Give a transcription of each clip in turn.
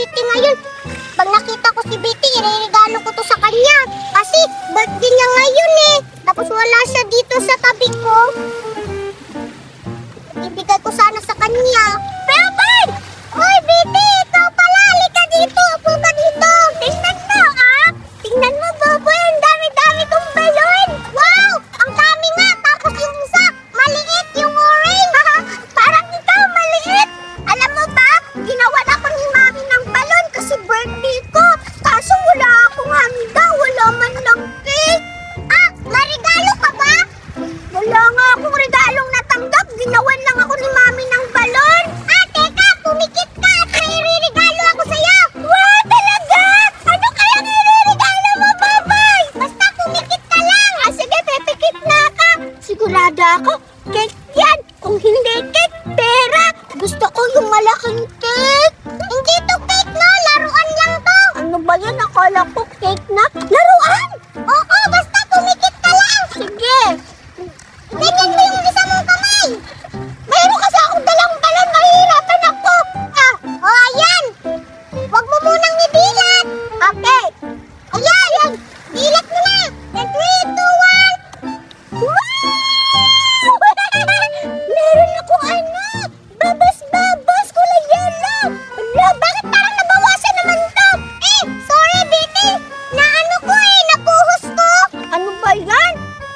Betty ngayon. Pag nakita ko si Betty, ireregalo ko to sa kanya. Kasi birthday niya ngayon eh. Tapos wala siya dito sa tabi ko. Ibigay ko sana sa kanya. Pero Ben! Hoy Betty! Ikaw pala! Halika dito! Upo ka dito! Tingnan mo ah! Tingnan mo Boboy! Ang dami-dami kong balon! Wow! Ang dami nga! Tapos yung isa, maliit yung orange! Parang ikaw maliit! Alam mo ba? Ginawan ako ni Mami ng balon kasi birthday ko! Kaso wala akong handa! Wala man lang cake! Ah! Marigalo ka ba? Wala nga akong regalong natanggap! Ginawan lang ako ni Mami ng balon! Ah! Teka! Pumikit ka at may regalo ako sa'yo! Wow! Talaga? Ano kaya nire-regalo mo, Babay? Basta pumikit ka lang! Ah, sige, pipikit na ka! Sigurada ako, cake yan! Kung hindi cake, pera! Gusto ko yung malaking cake! Hindi to cake, no! Laruan lang to! Ano ba yan? Akala ko cake na. Laruan? Oo, basta pumikit ka lang! Sige! Pumikit mo yung isa mong kamay! Mayroon kasi akong dalang balon, mahihirapan ako! Ah, o ayan! Huwag mo munang ibilat! Okay! Ayan! Bilat mo na! 3, 2, 1! Wow! Meron akong anak! Babas-babas! Kulay yellow! Ala, bakit parang nabawasan naman to? Eh, sorry, Betty! Naano ko eh, napuhos ko! Ano ba yan?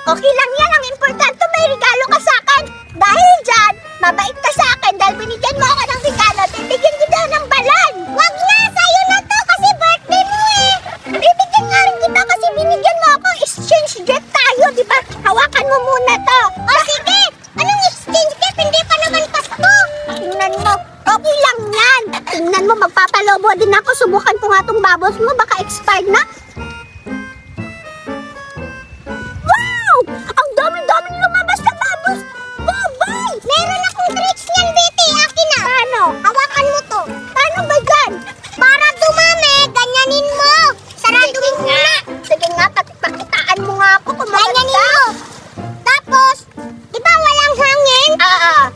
Okay lang yan. Ang importante may regalo ka sa akin. Dahil dyan, mabait ka sa akin dahil binigyan mo ako ng regalo. Bibigyan kita ng balon. Wag na, sa'yo na to kasi birthday mo eh. Bibigyan nga rin kita kasi binigyan mo ako. Exchange gift tayo, di ba? Hawakan mo muna to. O sige, anong exchange gift? Hindi pa naman Pasko. Tingnan mo, okay lang yan. Tingnan mo, magpapalobo din ako. Subukan ko nga tong bubbles mo, baka expired na. Wow! Ang dami-dami lumabas na bubbles! Babay! Meron akong tricks niyan, Betty. Akin na. Paano? Hawakan mo to. Paano ba yan? Para dumami, ganyanin mo. Saraduhin mo na. Sige nga, pakitaan mo nga ako. Ganyanin mo. Tapos, di ba walang hangin?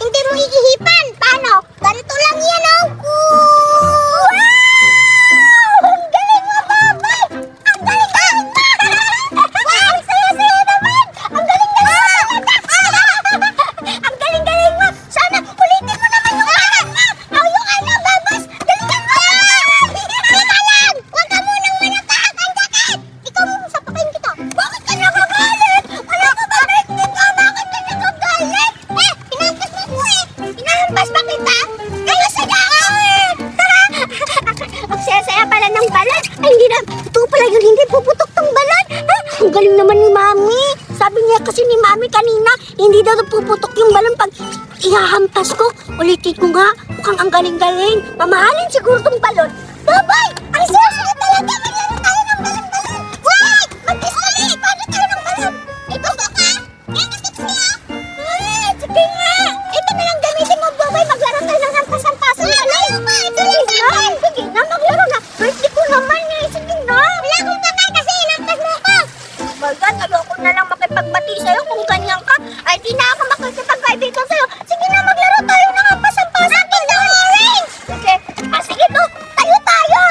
Hindi mo iihipan. Paano? Ganito lang yan, oh. Wow! Ang galing mo, Babay! Ang galing! Wow! Saya-saya naman! Ang galing-galing mo talaga! Ang galing-galing mo! Sana ulitin mo naman yung anak mo! Yung ano, Babas! Galingan mo! Teka lang! Huwag ka munang manataak ang jacket! Ikaw mo, sapakin kita! Bakit ka nagagalit? Wala ka ba birthday ka? Bakit ka nagagalit? Hinampas mo ko eh! Hinahampas ba kita? Kaya sayaan! Ang saya-saya pala ng balon! Ay, hindi na! Ito pala yun, hindi puputok tong balon! Ang galing naman ni Mami! Sabi niya kasi ni Mami kanina, hindi daw puputok yung balon pag ihahampas ko. Ulitin ko nga, mukhang ang galing-galing. Mamahalin siguro tong balon. Babay! Ang saya-saya talaga! Maglaro tayo ng balon-balon! Wait! Mag-display! Paano tayo ng balon? Ito ba ka? Tips niya! Sige nga! Ito na lang gamitin mo, Babay. Maglaro tayo ng hampas-hampasan. Malayo pa! Ito lang sa sige na, maglaro na. Birthday ko naman eh. Sige na. Wala akong pakay kasi hinampas mo ko. Bagan, ayoko na lang makipagbati sa'yo kung ganyan ka. Ay, di na ako makikipag-kaibigan sa'yo. Sige na, maglaro tayo ng hampas-hampasan. Akin daw orange! Sige. Sige to. Tayo.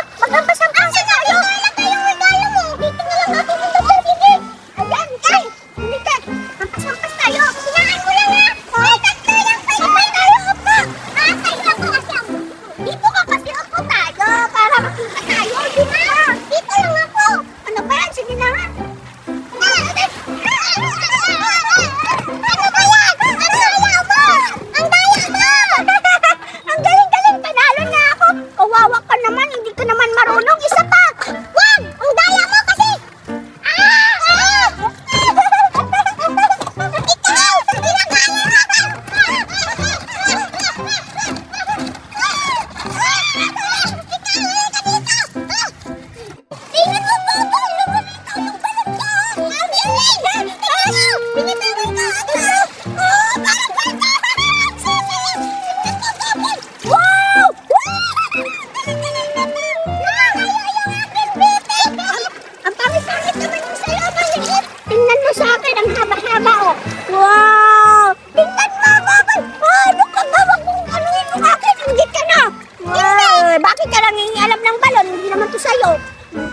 to sa'yo.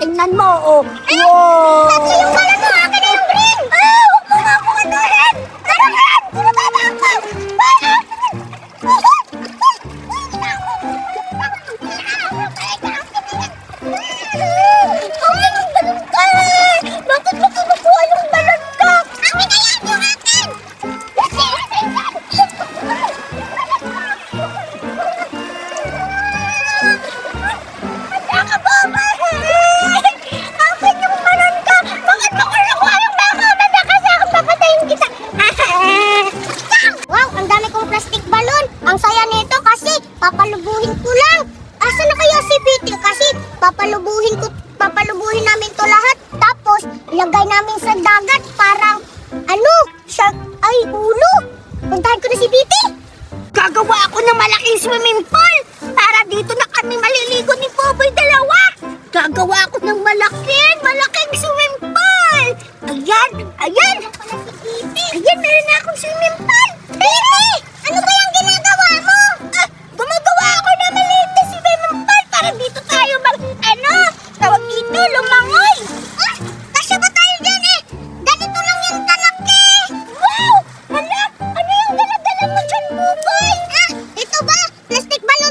Tingnan mo, oh. Wow! Tatlo yung balon mo, akin na yung green! Ah! Huwag mo nga ako katuhin! Tara, Ren! Bumaba ako! Bakit mo kinukuha yung balon ko? Akin na yan! Yung akin! Nakababa! Akin yung balon ko! Bakit mo kinukuha yung balon ko? Kasi ako papatayin kita! Wow! Ang dami kong plastic balon! Ang saya nito kasi papalubuhin ko lang! Asa na kaya si Betty? Kasi papalubuhin namin to lahat. Tapos, ilagay namin sa dagat parang, shark, ulo. Puntahan ko na si Betty. Gagawa ako ng malaking swimming pool para dito na kami maliligo ni Boboy dalawa. Gagawa ako ng malaking swimming pool. Ayan. Ayan, meron na akong swimming pool. Betty, ano ba yung ginagawa mo? Gumagawa ako ng maliit na swimming pool para dito tayo tawag dito, lumangoy. Kasya ba tayo dyan eh? Ganito lang yung kalaki. Wow! Ano yung dala-dala mo dyan, Boboy? Ito ba? Plastic balon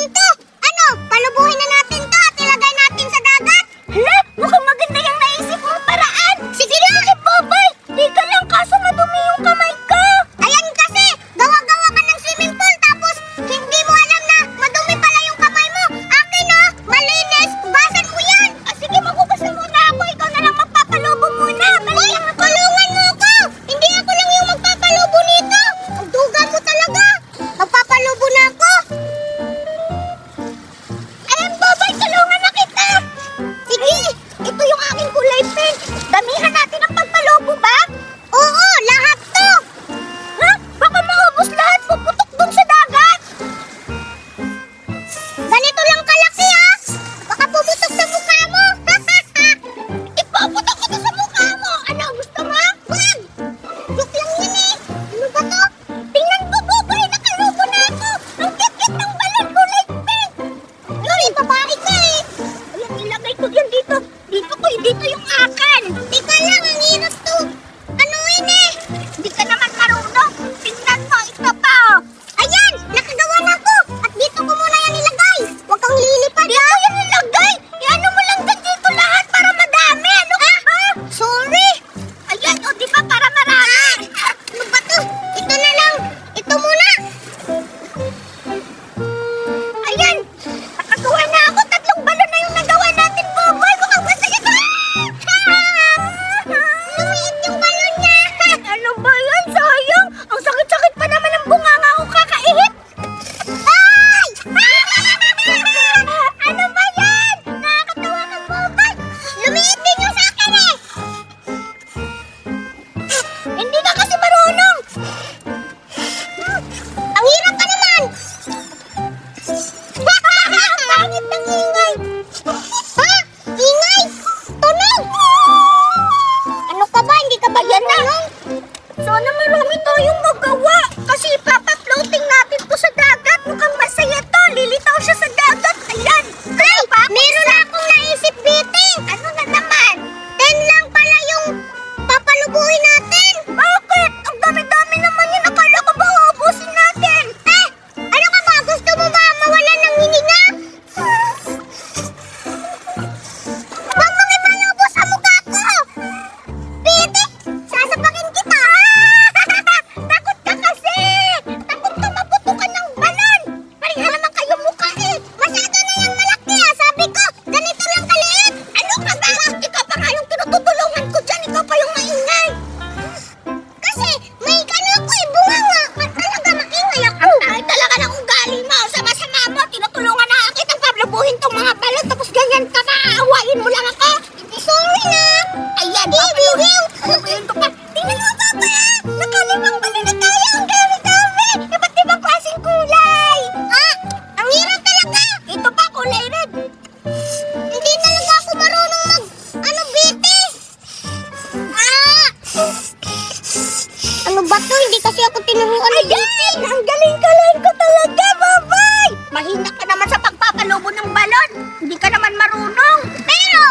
magpapalubo ng balon. Hindi ka naman marunong. Pero,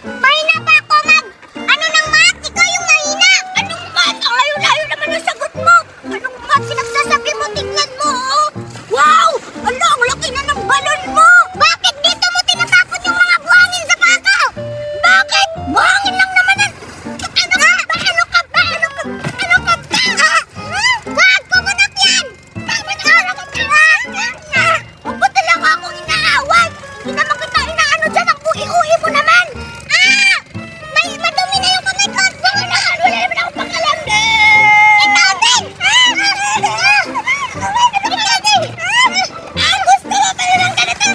mahina pa ako ano ng math? Ikaw yung mahina. Anong math? Ang layo-layo naman yung sagot mo. Anong math? Pinagsasabi mo, tingnan mo, oh. Wow! Ala, ang laki na ng balon mo. Bakit dito mo tinatapon yung mga buhangin sa pako? Bakit? Buhangin lang naman yan. Ano ka ba? Ano ka ba? Ano ka ba? Wag! Kumunok yan! Tama na! Huwag talaga akong inaawat! Hindi naman kita inaano dyan! Ang ui-ui mo naman! May madumi na yung kamay ko! Wala naman akong pakalam! Ikaw din! Gusto mo pa rin ang ganito!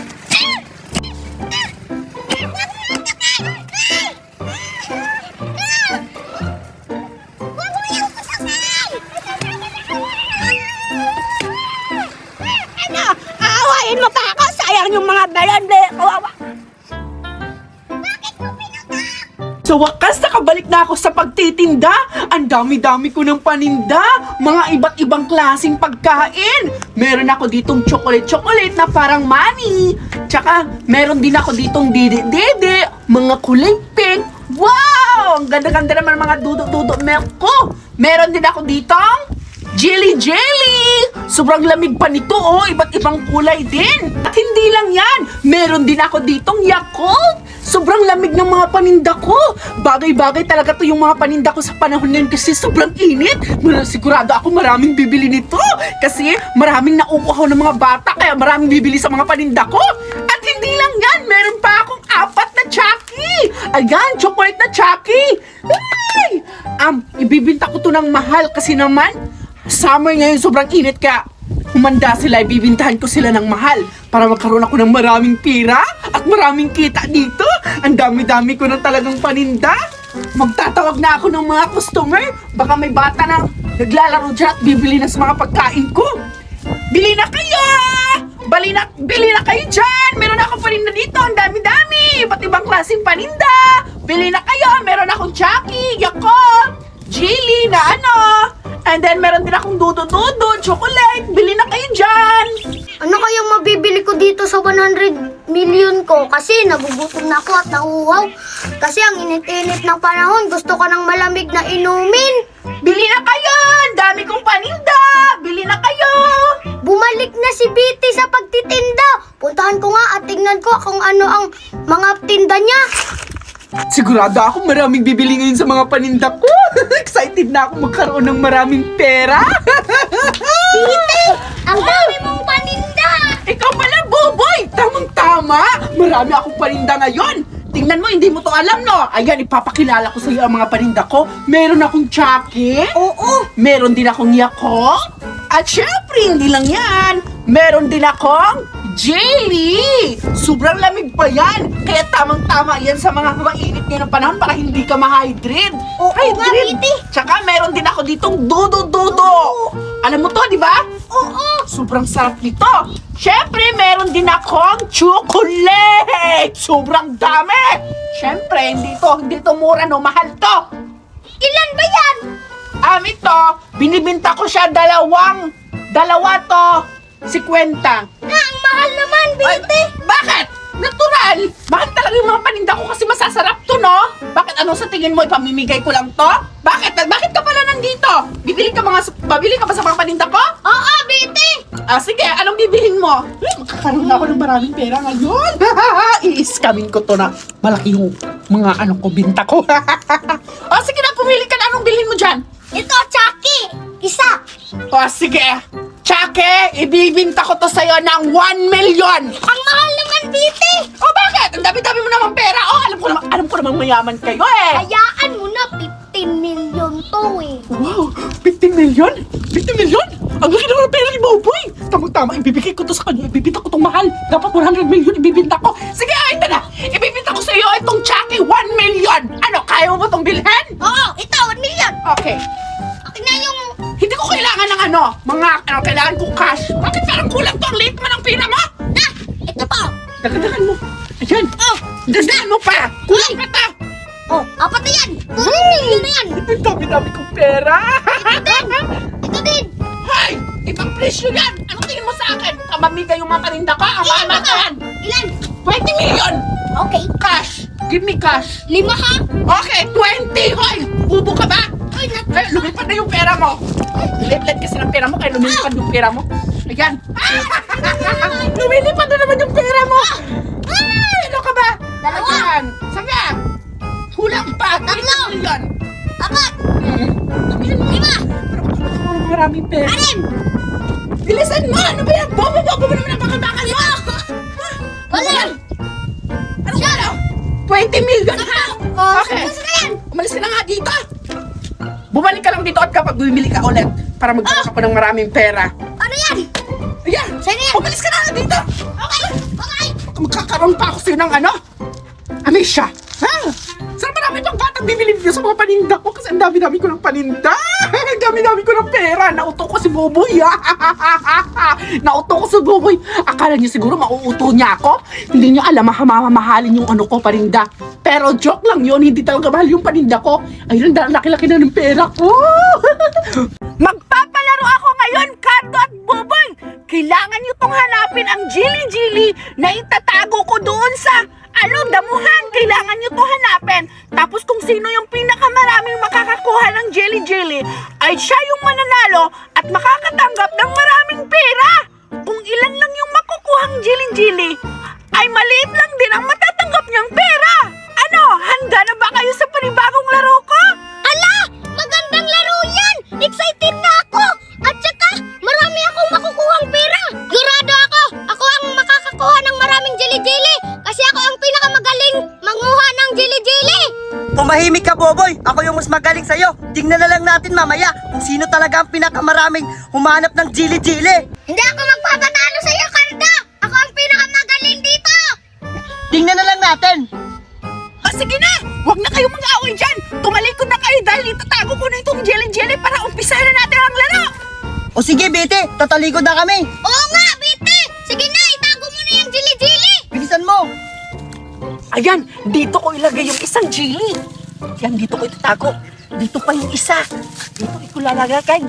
Huwag mo yung kusakay! Ano? Aawain mo pa ako? Sayang yung mga balon, kawawa. Bakit mo pinutak? Sa wakas, nakabalik na ako sa pagtitinda. Ang dami-dami ko ng paninda. Mga iba't ibang klaseng pagkain. Meron ako ditong chocolate na parang money. Tsaka, meron din ako ditong dede-dede. Mga kulay pink. Wow! Ang ganda-ganda naman mga dudok-dudok milk ko. Meron din ako ditong jelly! Sobrang lamig pa nito, oh. Iba't ibang kulay din. At hindi lang yan. Meron din ako ditong Yakult. Sobrang lamig ng mga paninda ko. Bagay-bagay talaga to yung mga paninda ko sa panahon ngayon kasi sobrang init. Sigurado ako maraming bibili nito. Kasi maraming nauuhaw ng mga bata kaya maraming bibili sa mga paninda ko. At hindi lang yan. Meron pa akong 4 na Chucky. Ayan, chocolate na Chucky. Ay! Ibibinta ko to ng mahal kasi naman summer ngayon sobrang init kaya humanda sila, ibibintahan ko sila ng mahal para magkaroon ako ng maraming pira at maraming kita dito. Ang dami-dami ko na talagang paninda. Magtatawag na ako ng mga customer. Baka may bata na naglalaro dyan at bibili na sa mga pagkain ko. Bili na kayo! Bili na kayo dyan! Meron akong paninda dito, ang dami-dami! Iba't ibang klaseng paninda! Bili na kayo! Meron akong Chucky, Yakult, jelly na ano! And then, meron din akong dudo-dudo, chocolate. Bili na kayo dyan. Ano kayang mabibili ko dito sa 100 million ko? Kasi nagugutom na ako at nauuhaw. Kasi ang init-init ng panahon, gusto ko ng malamig na inumin. Bili na kayo. Ang dami kong paninda. Bili na kayo. Bumalik na si Bitty sa pagtitinda. Puntahan ko nga at tingnan ko kung ano ang mga tinda niya. Sigurado ako maraming bibili ngayon sa mga paninda ko. Excited na ako magkaroon ng maraming pera. Bitty, ang dami mong paninda. Ikaw pala, Boboy. Tamang-tama. Marami akong paninda ngayon. Tingnan mo, hindi mo to alam, no? Ayan, ipapakilala ko sa iyo ang mga paninda ko. Meron akong Chucky. Oo. Meron din akong Yakult. At syempre, hindi lang yan. Meron din akong jelly! Sobrang lamig pa yan. Kaya tamang-tama yan sa mga mainit ngayon ng panahon para hindi ka ma-hydrate. Oo nga, Bitty. Tsaka meron din ako ditong dudo-dudo. Alam mo to, di ba? Oo. Sobrang sarap nito. Syempre, meron din akong chocolate. Sobrang dami. Syempre, hindi to mura, no? Mahal to. Ilan ba yan? Ito, binibinta ko siya dalawa to. 50. Ang mahal naman, Bitty. Bakit? Natural. Bakit talaga yung mga paninda ko kasi masasarap to, no? Bakit ano sa tingin mo, ipamimigay ko lang to? Bakit? Bakit ka pala nandito? Babili ka ba sa mga paninda ko? Oo, Bitty. Sige, anong bibilhin mo? Magkakaroon na ako ng maraming pera ngayon. I-scamming ko to na malaki yung mga binta ko. Sige na, pumili ka na. Anong bilhin mo dyan? Ito, Chucky. Isa. Sige. Chucky, ibibinta ko to sa'yo ng 1 million. Ang mahal naman, Bitty. Bakit? Ang dami-dami mo namang pera. Alam ko namang mayaman kayo eh. Hayaan mo na, 15 million to eh. Wow, 15 million? 15 million? Ang laki naman ng pera ni Boboy. Tamang-tama, ibibigay ko to sa kanya. Ibibinta ko tong mahal. Dapat 100 million ibibinta ko. Sige, ito na. Ibibinta ko sa iyo itong Chucky 1 million. Ano, kaya mo ba itong bilhin? Oo, ito, 1 million. Okay. Tingnan yung... Hindi ko kailangan ng kailangan ko cash. Bakit parang kulang to? Ang liit mo ng pera mo. Ito po. Dagdagan mo. Ayan. Dagdagan mo pa. Kulang pa ta. Apat na yan. 2 million na yan. Ang dami-dami kong pera. Ito din. Hoy! Ibang presyo yan! Anong tingin mo sa akin? Kamamigay yung mga paninda ko? Ang mahal-mahal yan! Okay. Cash! Give me cash! 5 ha? Okay, 20! Hoy! Bubo ka ba? Ay, Ay, lumipad na yung pera mo! Late kasi ng pera mo, kaya lumilipad yung pera mo. Ayan! Lumilipad na naman yung pera mo! Ay, ano ka ba? 2. Ayan! Sabi! Hulang pa! 3. Yan! 4. 5. Maraming pera. 6. Bilisan mo! Ano ba yan? Bobo-bobo mo naman ang bakal-bakal mo! Ano yan? Ano ba yan? 20 million ha? Okay. Gusto na yan. Umalis ka na nga dito. Bumalik ka lang dito at kapag bumili ka ulit para magkakas ako ng maraming pera. Ano yan? Ayan! Saan yan? Umalis ka na nga dito! Okay. Okay. Magkakaroon pa ako sa'yo ng ano? Amisha! Ha? Saan marami pang batang bibili dito sa mga paninda ko? Kasi ang dami-dami ko ng paninda! Ang dami-dami ko ng pera! Nauto ko si Boboy! Nauto ko si Boboy! Akala niyo siguro mauuto niya ako? Hindi niyo alam, mamahalin yung ano ko, paninda. Pero joke lang yun, hindi talaga mahal yung paninda ko. Ayun, laki-laki na ng pera ko! Magpapalaro ako ngayon, Cardo at Boboy! Kailangan niyo tong hanapin ang Jilly na itatago ko doon sa damuhan. Kailangan niyo to hanapin. Tapos kung sino yung pinakamaraming makakakuha ng Jilly ay siya yung mananalo at makakatanggap ng maraming pera. Kung ilan lang yung makukuhang Jilly ay maliit lang din ang matatanggap niyang pera. Ano, handa na ba kayo sa panibagong laro ko? Ala! Magandang laro yan! Excited na ako! At saka, marami akong makukuhang pera! Sigurado ako! Ako ang makakakuha ng maraming jili-jili! Kasi ako ang pinakamagaling manguha ng jili-jili! Tumahimik ka, Boboy. Ako yung mas magaling sa'yo. Tingnan na lang natin mamaya kung sino talaga ang pinakamaraming humanap ng jili-jili. Hindi ako magpapatalo sa'yo, Karda! Ako ang pinakamagaling dito! Tingnan na lang natin. Sige na! Huwag na kayong mag-away dyan! Tumalikod na kayo dahil itatago ko na itong Jilly para umpisahan na natin ang laro! O sige, Bete. Tatalikod na kami. Oo nga, Biti! Sige na, itago mo na yung jili-jili! Bilisan mo. Ayan, dito ko ilagay yung isang Jilly. Yan, dito ko itatago. Dito pa yung isa. Dito ko lalagay.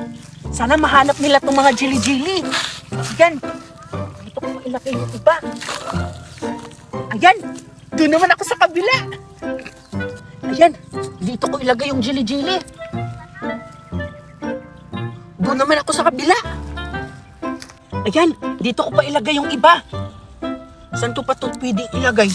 Sana mahanap nila itong mga Jilly. Ayan, dito ko ilagay yung iba. Ayan, doon naman ako sa kabila. Ayan, dito ko ilagay yung Jilly. Doon naman ako sa kabila. Ayan, dito ko pa ilagay yung iba. Saan to pa ito pwede ilagay?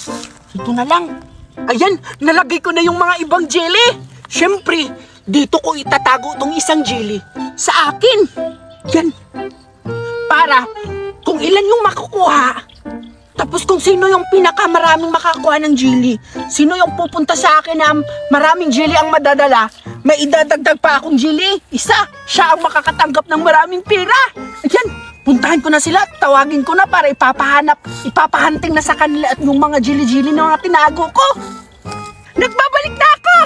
Dito na lang. Ayan, nalagay ko na yung mga ibang Jilly. Siyempre, dito ko itatago itong isang Jilly sa akin. Yan. Para kung ilan yung makukuha, tapos kung sino yung pinakamaraming makakuha ng Jilly, sino yung pupunta sa akin na maraming Jilly ang madadala, may idadagdag pa akong Jilly. Isa, siya ang makakatanggap ng maraming pera. Ayan, puntahan ko na sila, tawagin ko na para ipapahanting na sa kanila at yung mga Jilly na mga tinago ko. Nagbabalik na ako!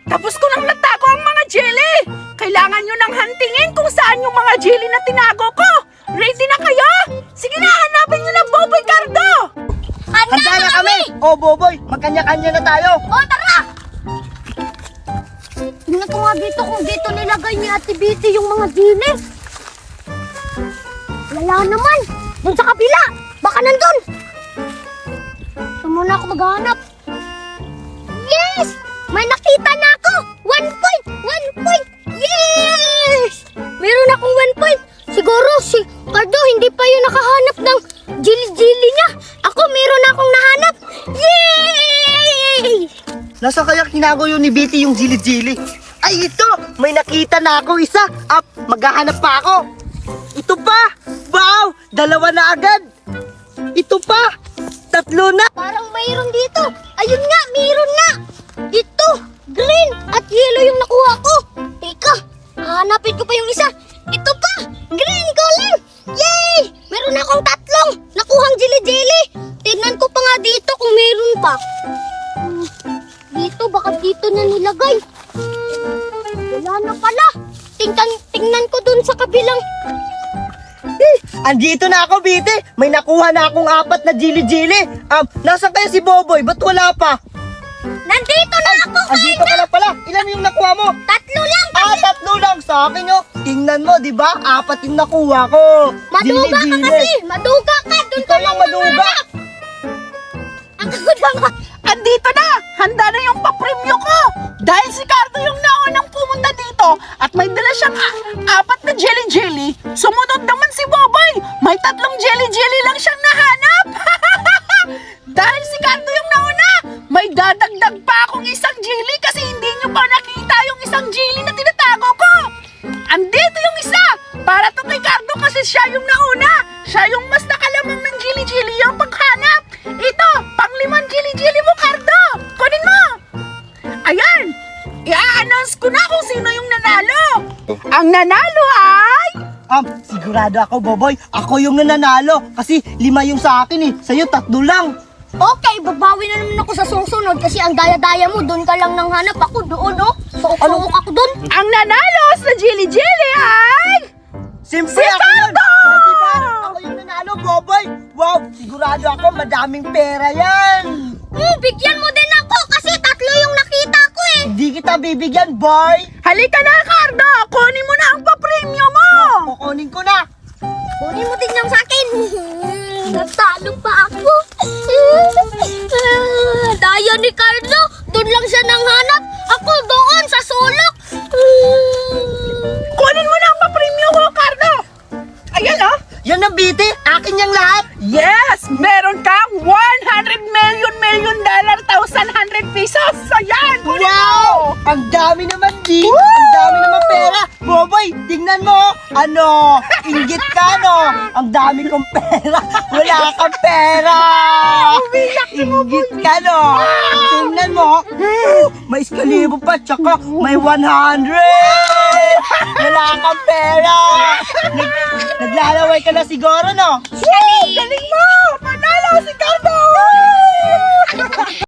Tapos ko nang natago ang mga Jilly. Kailangan nyo nang hantingin kung saan yung mga Jilly na tinago ko. Ready na kayo? Sige na, hanapin nyo na Boboy Cardo! Handa na kami. O, Boboy. Magkanya-kanya na tayo. O, tara! Tingnan ko nga dito kung dito nilagay ni Ate Biti yung mga jili. Wala naman. Doon sa kabila. Baka nandun. Ito muna ako maghanap. Yes! May nakita na ako! 1 point! 1 point! Yes! Meron akong 1 point. Siguro si Cardo hindi pa yun nakahanap ng jili-jili niya. Ako meron akong nahanap. Yay! Nasa kaya tinago yun ni Bete yung jili-jili? Ay, ito! May nakita na ako isa. Up, maghahanap pa ako. Ito pa! Wow! 2 na agad! Ito pa! 3 na! Parang mayroon dito. Ayun nga, mayroon na. Ito, green at yellow yung nakuha ko. Teka, hanapin ko pa yung isa. Ito pa, green color. Yay! Meron akong 3 nakuhang jili-jili. Tignan ko pa nga dito kung meron pa. Dito, baka dito na nilagay. Wala na pala. Tingnan ko dun sa kabilang. Andito na ako, Bete. May nakuha na akong 4 na jili-jili. Nasaan kaya si Boboy? Ba't wala pa? Nandito na ako, Andito ka na pala. Ilan yung nakuha mo? 3 lang. 3 lang sa akin, yo. Tingnan mo, di ba? 4 yung nakuha ko. Maduga ka kasi. Maduga ka. Doon ka Ikaw lang maduga. Ang kagod lang ka. andito na! Handa na yung papremyo ko! Dahil si Cardo yung naunang pumunta dito at may dala siyang 4 na jelly-jelly, sumunod naman si Boboy! May 3 jelly-jelly lang siyang nahanap! Dahil si Cardo yung nauna, may dadagdag pa akong isang jelly kasi hindi nyo pa nakita yung isang jelly na tinatago ko! Andito yung isa! Para to kay Cardo kasi siya yung nauna! Siya yung mas nakalamang ng jelly-jelly yung paghanap! Ito, pang-5 jelly-jelly mo, Cardo! Kunin mo! Ayan! I-announce ko na kung sino yung nanalo! Ang nanalo ay... Sigurado ako, Boboy. Ako yung nananalo. Kasi 5 yung sa akin eh. Sa'yo 3 lang. Okay, babawi na naman ako sa susunod kasi ang daya-daya mo, doon ka lang nang hanap. Ako doon, oh. Suok-suok ako doon. Ang nanalo sa jelly-jelly ay... Siyempre Si ako yun. Cardo! O, diba? Ako yung nanalo, Boboy. Wow, sigurado ako madaming pera yan. Bigyan mo din ako kasi 3 yung nakita ko eh. Hindi kita bibigyan, boy. Halika na, Cardo! Kunin mo na ang papremyo mo! Kukunin ko na. Kunin mo din yung sa akin. Natalo pa ako. Daya ni Carlo. Doon lang siya nang hanap. Ako doon sa sulok. Kunin mo na ang papremyo ko, Cardo! Ayan, oh! Yan ang biti. Akin yung lahat. Yes! Meron kang $100 million, $1,100 pesos! Ayan! Kunin mo! Ang dami naman, di. Ang dami naman pera. Boboy, tingnan mo. Ano? Inggit ka, no? Ang dami kong pera. Wala kang pera. Inggit ka, no? Tingnan mo. May 1,000 pa, tsaka may 100. Wala kang pera. Naglalaway ka na siguro, no?